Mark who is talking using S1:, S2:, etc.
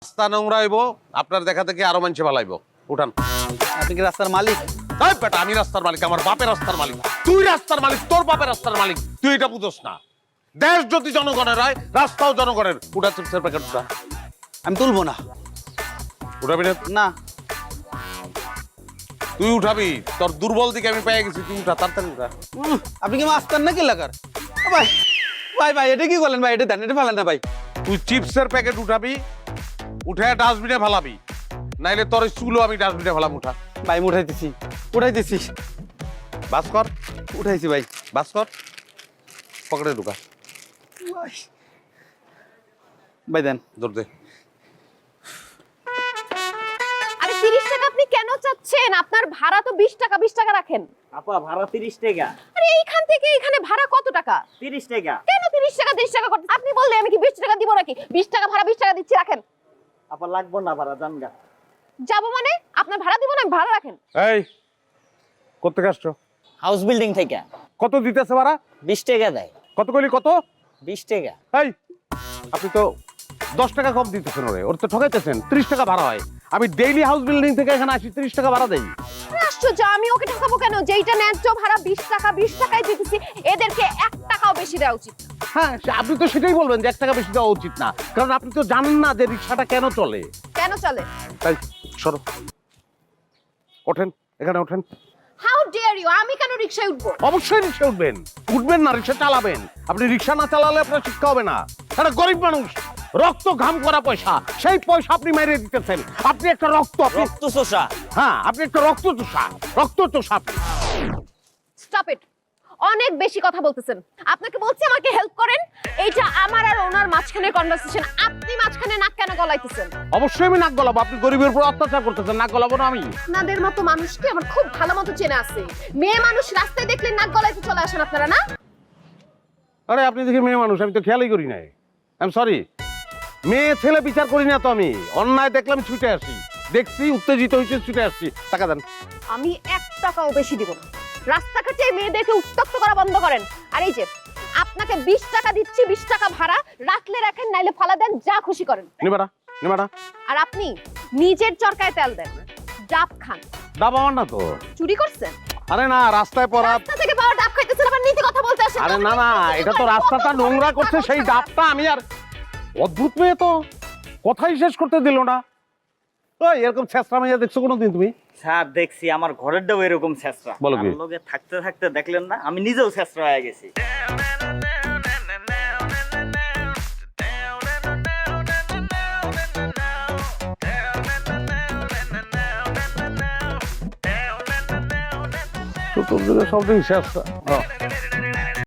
S1: রাস্তা নোংরা হইব, আপনার দেখা থেকে আরো মানুষ ভালাইব। উঠান।
S2: আপনি কি রাস্তার মালিক?
S1: এই বেটা, আমি রাস্তার মালিক, আমার বাপের রাস্তার মালিক। তুই রাস্তার মালিক, তোর বাপের রাস্তার মালিক। তুই এটা বুঝোস না। দেশ যদি জনগণের হয়, রাস্তাও জনগণের। উঠা চিপসের প্যাকেট উঠা।
S2: আমি তুলবো না।
S1: উঠাবি না?
S2: না।
S1: তুই উঠাবি, তোর দুর্বল দিকে আমি পেয়ে গেছি। তুই উঠা, তাড়াতাড়ি উঠা।
S2: আপনি কি মাস্টার নাকি এলাকার? ভাই ভাই ভাই এটা কি করলেন ভাই? এটা দেন, এটা ফেলেন না ভাই।
S1: তুই চিপসের প্যাকেট উঠাবি, উঠে ডাস্টবিনে ফেলাবি, নাইলে তোর চুলো আমি ডাস্টবিনে ফেলাম। উঠা।
S2: ভাই উঠাইতেছি, উঠাইতেছি।
S1: বাস কর,
S2: উঠাইছি ভাই।
S1: বাস কর, পকেটে ঢুকা।
S2: ভাই দেন।
S1: দৌড় দে।
S3: আরে 30 টাকা আপনি কেন চাচ্ছেন? আপনার ভাড়া তো 20 টাকা। 20 টাকা রাখেন।
S4: আপা ভাড়া 30 টাকা।
S3: আরে এইখান থেকে এখানে ভাড়া কত টাকা?
S4: 30 টাকা।
S3: কেন 30 টাকা 30 টাকা করতে? আপনি বললে আমি কি 20 টাকা দিব নাকি? 20 টাকা ভাড়া 20 টাকা দিচ্ছি, রাখেন।
S4: আপা লাগবো না ভাড়া, জানগা।
S3: যাবো মানে? আপনার ভাড়া দিব না, আমি ভাড়া রাখেন।
S1: এই কোত্থেকে আসছো?
S4: হাউস বিল্ডিং থেকে।
S1: কত দিতেছে ভাড়া?
S4: 20 টাকা দেয়।
S1: কত কইলি? কত?
S4: 20 টাকা।
S1: এই আপনি তো 10 টাকা কম দিতেছেন। ওর তো ঠকাইতেছেন। 30 টাকা ভাড়া হয়। আমি ডেইলি হাউস বিল্ডিং থেকে এখানে আসি, 30 টাকা ভাড়া দেই।
S3: আশ্চর্য, আমি ওকে ঠকাবো কেন? যেইটা ন্যায্য ভাড়া 20 টাকা, 20 টাকাই দিতেছি। এদেরকে 1 টাকাও বেশি দেওয়া উচিত।
S1: হ্যাঁ, আপনি তো সেটাই বলবেন যে 1 টাকা বেশি দেওয়া উচিত না, কারণ আপনি তো জানেন না যে রিক্সাটা কেন চলে।
S3: কেন চলে?
S1: তাই সরো, ওঠেন, এখানে ওঠেন।
S3: How dare you! আমি কেন রিকশায় উঠবো?
S1: অবশ্যই রিক্সা উঠবেন। উঠবেন না, রিক্সা চালাবেন। আপনি রিক্সা না চালালে আপনার শিক্ষা হবে না। একটা গরিব মানুষ, রক্ত ঘাম করা পয়সা, সেই পয়সা আপনি মেরে দিতেছেন। আপনি একটা রক্ত,
S4: রক্ত চোষা।
S1: হ্যাঁ, আপনি একটা রক্ত চোষা, রক্ত চোষা আপনি।
S3: Stop it! অনেক বেশি কথা বলতেছেন। আপনাকে বলছি আমাকে হেল্প করেন। এইটা আমার আর ওনার মাঝখানে কনভারসেশন। আপনি মাঝখানে নাক কেন গলাইতেছেন?
S1: অবশ্যই আমি নাক গলাবো। আপনি গরিবের উপর অত্যাচার করতেছেন, নাক গলাবো না আমি?
S3: আপনাদের মতো মানুষকে আমার খুব ভালো মতো চেনা আছে। মেয়ে মানুষ রাস্তায় দেখলে নাক গলাইতে চলে আসেন আপনারা, না?
S1: আরে আপনি দেখি মেয়ে মানুষ, আমি তো খেয়ালই করি নাই। I am sorry. মেয়ে ছেলে বিচার করি না তো আমি। অন্যায় দেখলাম ছুটে আসি, দেখছি উত্তেজিত হয়েছে, ছুটে আসছি। টাকা দেন।
S3: আমি 1 টাকাও বেশি দিব না। রাস্তাঘাটে মেয়েদেরকে উত্তক্ত করা বন্ধ করেন। আর এই যে আপনাকে 20 টাকা দিচ্ছি, 20 টাকা ভাড়া, রাখলে রাখেন, নাইলে ফালা দেন, যা খুশি করেন।
S1: নিবাড়া, নিবাড়া।
S3: আর আপনি নিজের চরকায় তেল দেন, ডাব খান।
S1: ডাব আমার না তো।
S3: চুরি করছেন?
S1: আরে না, রাস্তায় পড়া।
S3: রাস্তা থেকে পাওয়া ডাব খাইতেছেন, আবার নীতি কথা বলতে আসেন।
S1: আরে না না, এটা তো রাস্তাটা নোংরা করছে, সেই ডাবটা আমি। আর অদ্ভুত মেয়ে তো, কথাই শেষ করতে দিল না। ওই এরকম ছেঁচড়া মেয়ে দেখছো কোনোদিন তুমি?
S4: স্যার দেখছি, আমার ঘরেরটাও এরকম ছেঁচড়া।
S1: বলো কি?
S4: আমার লগে থাকতে থাকতে দেখলেন না, আমি নিজেও ছেঁচড়া হয়ে গেছি।
S1: তো তোর সবটাই ছেঁচড়া।